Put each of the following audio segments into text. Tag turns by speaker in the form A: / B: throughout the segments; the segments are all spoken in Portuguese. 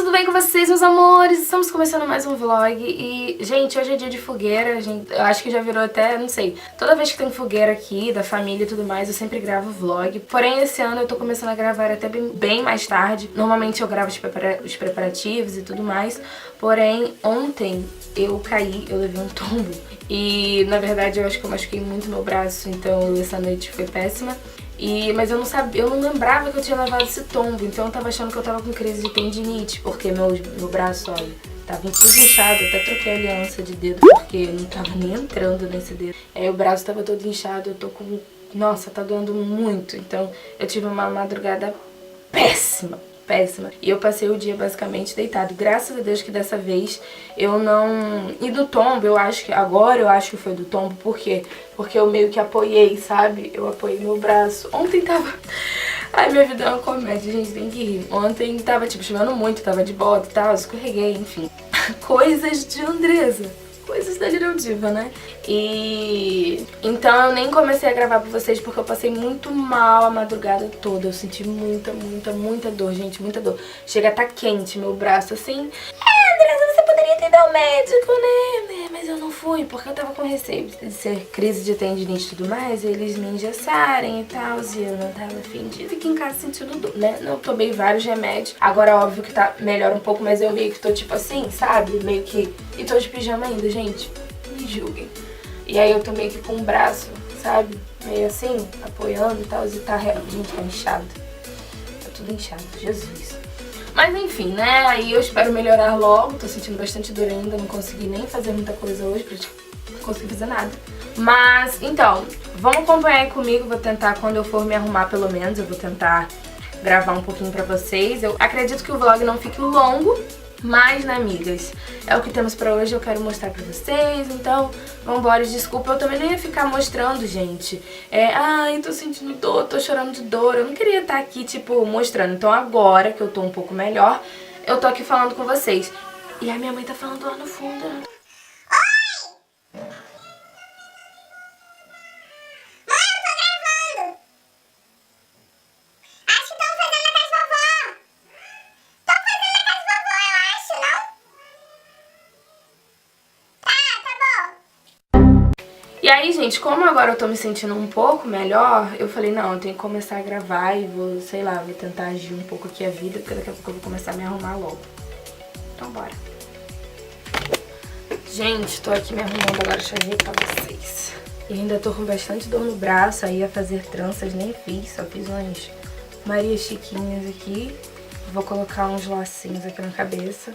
A: tudo bem com vocês, meus amores? Estamos começando mais um vlog e, gente, hoje é dia de fogueira, gente, eu acho que já virou até, não sei, toda vez que tem fogueira aqui, da família e tudo mais, eu sempre gravo vlog. Porém, esse ano eu tô começando a gravar até bem mais tarde. Normalmente eu gravo os preparativos e tudo mais, porém, ontem eu caí, eu levei um tombo e, na verdade, eu acho que eu machuquei muito meu braço, então essa noite foi péssima. Mas eu não sabia, eu não lembrava que eu tinha levado esse tombo, então eu tava achando que eu tava com crise de tendinite, porque meu braço, olha, tava tudo inchado, até troquei a aliança de dedo, porque não tava nem entrando nesse dedo. O braço tava todo inchado, eu tô com... Nossa, tá doendo muito, então eu tive uma madrugada péssima. E eu passei o dia basicamente deitado. Graças a Deus que dessa vez eu não... E do tombo, eu acho que foi do tombo. Por quê? Porque eu meio que apoiei, sabe? Eu apoiei meu braço. Ontem tava... Ai, minha vida é uma comédia, gente, tem que rir. Ontem tava, tipo, chovendo muito, tava de bota e tal, escorreguei, enfim. Coisas de Andresa. Coisas da Little Diva, né? E então eu nem comecei a gravar pra vocês porque eu passei muito mal a madrugada toda. Eu senti muita dor, gente, muita dor. Chega a tá quente meu braço, assim. Andresa, você poderia ter ido ao médico, né? Mas eu não fui porque eu tava com receio de ser crise de tendinite e tudo mais. E eles me engessarem e tal, e eu não tava afim de ficar em casa sentindo dor, né? Eu tomei vários remédios. Agora, óbvio que tá melhor um pouco, mas eu meio que tô tipo assim, sabe? Meio que... E tô de pijama ainda, gente. Me julguem. E aí eu tô meio que com o braço, sabe? Meio assim, apoiando e tal. E tá real. Gente, tá inchado. Tá tudo inchado. Jesus. Mas enfim, né? Aí eu espero melhorar logo. Tô sentindo bastante dor ainda. Não consegui nem fazer muita coisa hoje. Não consegui fazer nada. Mas, então, vamos acompanhar aí comigo. Vou tentar, quando eu for me arrumar pelo menos, eu vou tentar gravar um pouquinho pra vocês. Eu acredito que o vlog não fique longo. Mas, né, amigas, é o que temos pra hoje, eu quero mostrar pra vocês, então, vambora, desculpa, eu também nem ia ficar mostrando, gente, ai, tô sentindo dor, tô chorando de dor, eu não queria estar aqui, tipo, mostrando, então agora que eu tô um pouco melhor, eu tô aqui falando com vocês, e a minha mãe tá falando lá no fundo, né? E aí, gente, como agora eu tô me sentindo um pouco melhor, eu falei, não, eu tenho que começar a gravar e vou, sei lá, vou tentar agir um pouco aqui a vida, porque daqui a pouco eu vou começar a me arrumar logo. Então, bora. Gente, tô aqui me arrumando agora, deixa eu ver pra vocês. E ainda tô com bastante dor no braço, aí ia fazer tranças, nem fiz, só fiz umas Marias Chiquinhas aqui. Vou colocar uns lacinhos aqui na cabeça.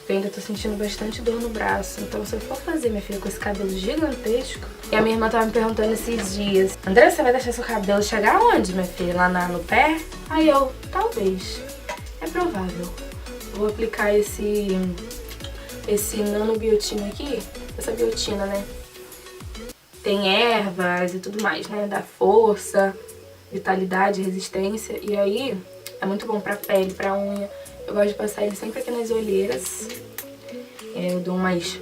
A: Eu ainda tô sentindo bastante dor no braço. Então se eu for fazer, minha filha, com esse cabelo gigantesco... E a minha irmã tava me perguntando esses dias: André, você vai deixar seu cabelo chegar aonde, minha filha? Lá no pé? Aí eu, talvez. É provável. Vou aplicar esse nanobiotina aqui. Essa biotina, né? Tem ervas e tudo mais, né? Dá força, vitalidade, resistência. E aí, é muito bom pra pele, pra unha. Eu gosto de passar ele sempre aqui nas olheiras. Eu dou umas...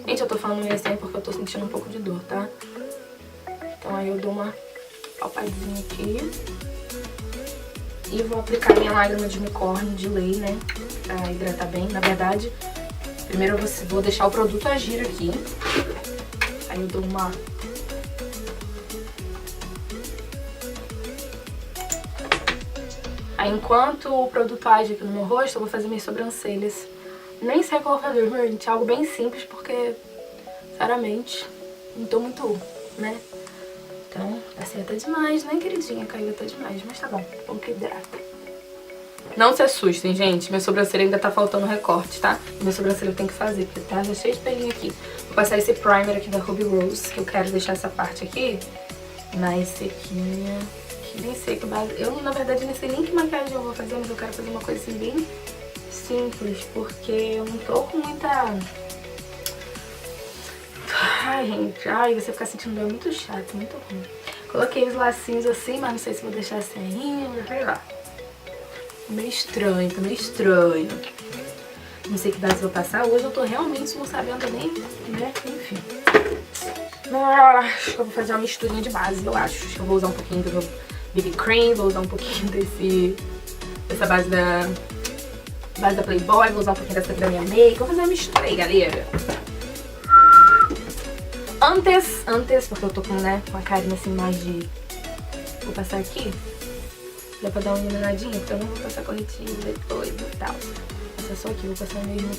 A: Gente, eu tô falando meio assim porque eu tô sentindo um pouco de dor, tá? Então aí eu dou uma palpadinha aqui. E vou aplicar minha lágrima de unicórnio de lei, né? Pra hidratar bem. Na verdade, primeiro eu vou deixar o produto agir aqui. Aí eu dou uma... Aí enquanto o produto age aqui no meu rosto, eu vou fazer minhas sobrancelhas. Nem sei qual eu vou fazer, gente. Algo bem simples, porque, sinceramente, não tô muito, né? Então, assim até demais, né, queridinha? Caiu até demais, mas tá bom. Vamos que hidrata. Não se assustem, gente. Minha sobrancelha ainda tá faltando recorte, tá? Minha sobrancelha eu tenho que fazer, porque tá já cheio de pelinho aqui. Vou passar esse primer aqui da Ruby Rose, que eu quero deixar essa parte aqui mais sequinha. Nem sei que base... Eu, na verdade, nem sei nem que maquiagem eu vou fazer, mas eu quero fazer uma coisa assim bem simples, porque eu não tô com muita... Ai, gente, você ficar sentindo dor é muito chato, muito ruim. Coloquei os lacinhos assim, mas não sei se vou deixar assim ainda, sei lá. Meio estranho, tá meio estranho. Não sei que base eu vou passar. Hoje eu tô realmente não sabendo nem, né, enfim. Acho que eu vou fazer uma misturinha de base, eu acho. Acho que eu vou usar um pouquinho do meu BB Cream, vou usar um pouquinho dessa base da base da Playboy, vou usar um pouquinho dessa aqui da minha make. Vou fazer uma mistura aí, galera. Antes, porque eu tô com, né, uma carinha assim mais de... Vou passar aqui. Dá pra dar uma iluminadinha, porque eu não vou passar corretivo depois e tal. Essa só aqui, vou passar mesmo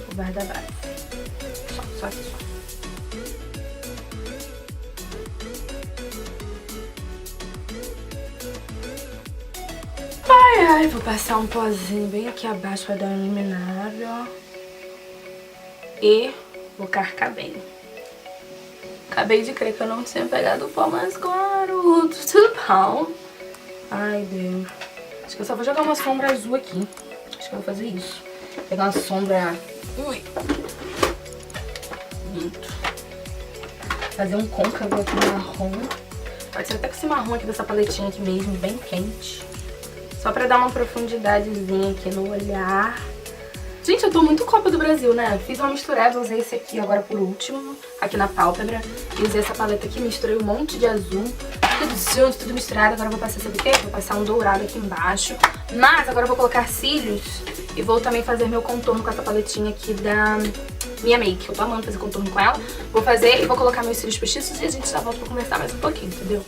A: por baixo da base. Só aqui, só. Ai, vou passar um pozinho bem aqui abaixo pra dar uma iluminada, ó. E vou carcar bem. Acabei de crer que eu não tinha pegado o pó mais claro. Tudo bom. Ai, Deus. Acho que eu só vou jogar uma sombra azul aqui. Acho que eu vou fazer isso. Pegar uma sombra... Ui. Bonito. Fazer um côncavo aqui marrom. Pode ser até com esse marrom aqui dessa paletinha aqui mesmo, bem quente. Só pra dar uma profundidadezinha aqui no olhar. Gente, eu tô muito Copa do Brasil, né? Fiz uma misturada, usei esse aqui agora por último, aqui na pálpebra. E usei essa paleta aqui, misturei um monte de azul. Tudo junto, tudo misturado. Agora eu vou passar, sabe o quê? Vou passar um dourado aqui embaixo. Mas agora eu vou colocar cílios e vou também fazer meu contorno com essa paletinha aqui da minha make. Eu tô amando fazer contorno com ela. Vou fazer e vou colocar meus cílios postiços e a gente já volta pra conversar mais um pouquinho, entendeu?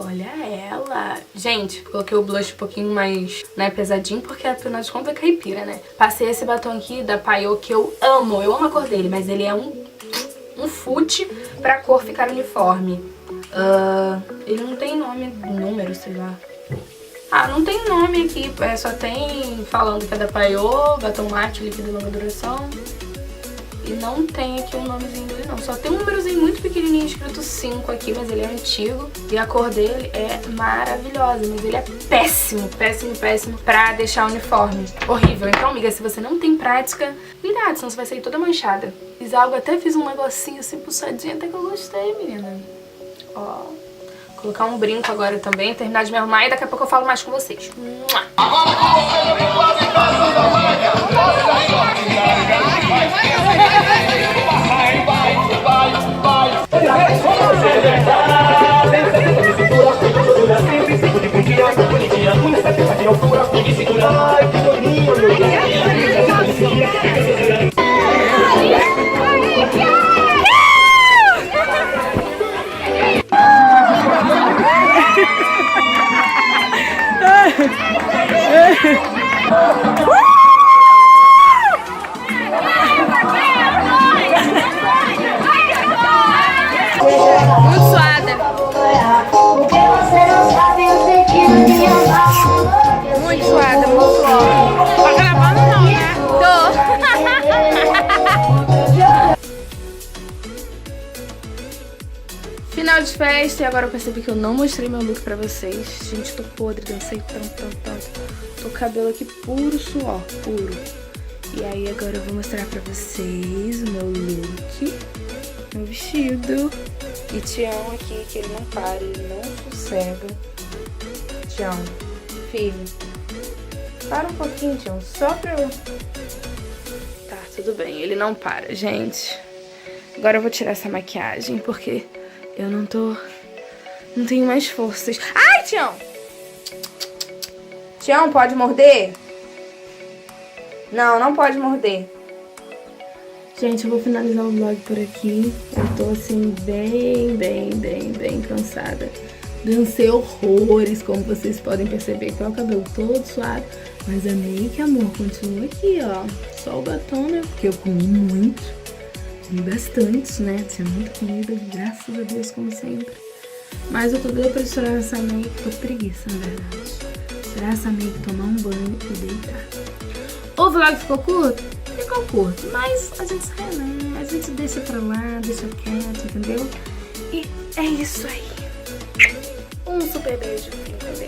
A: Olha ela. Gente, coloquei o blush um pouquinho mais, né, pesadinho, porque afinal de contas é caipira, né? Passei esse batom aqui da Payot que eu amo a cor dele, mas ele é um fute pra cor ficar uniforme. Ele não tem nome, número, sei lá. Ah, não tem nome aqui, só tem falando que é da Payot, batom mate, líquido de longa duração. E não tem aqui o nomezinho dele não, só tem um númerozinho muito pequenininho escrito 5 aqui, mas ele é antigo. E a cor dele é maravilhosa, mas ele é péssimo pra deixar uniforme. Horrível. Então, amiga, se você não tem prática, cuidado, senão você vai sair toda manchada. Fiz algo, até fiz um negocinho assim puxadinho, até que eu gostei, menina. Ó, colocar um brinco agora também, terminar de me arrumar e daqui a pouco eu falo mais com vocês. Muito suada. Muito suada, muito suada. Tá gravando não, né? Tô. Final de festa e agora eu percebi que eu não mostrei meu look pra vocês. Gente, tô podre, dancei tanto. Tô com o cabelo aqui puro suor, puro. E aí agora eu vou mostrar pra vocês o meu look. Meu vestido. E Tião aqui, que ele não para, ele não sossega. Tião, filho, para um pouquinho, Tião, só pra eu... Tá, tudo bem, ele não para, gente. Agora eu vou tirar essa maquiagem, porque eu não tenho mais forças. Ai, Tião! Tião, pode morder? Não, não pode morder. Gente, eu vou finalizar o vlog por aqui. Eu tô assim bem cansada. Dancei horrores, como vocês podem perceber, com o cabelo todo suado. Mas a make, amor, continua aqui, ó. Só o batom, né? Porque eu comi muito. Comi bastante, né? Tinha muita comida, graças a Deus, como sempre. Mas eu tô doida pra estourar essa make. Tô preguiça, na verdade. Tirar essa make, tomar um banho e deitar. O vlog ficou curto? Ficou curto, mas a gente sai, né? A gente deixa pra lá, deixa quieto, entendeu? E é isso aí. Um super beijo, entendeu?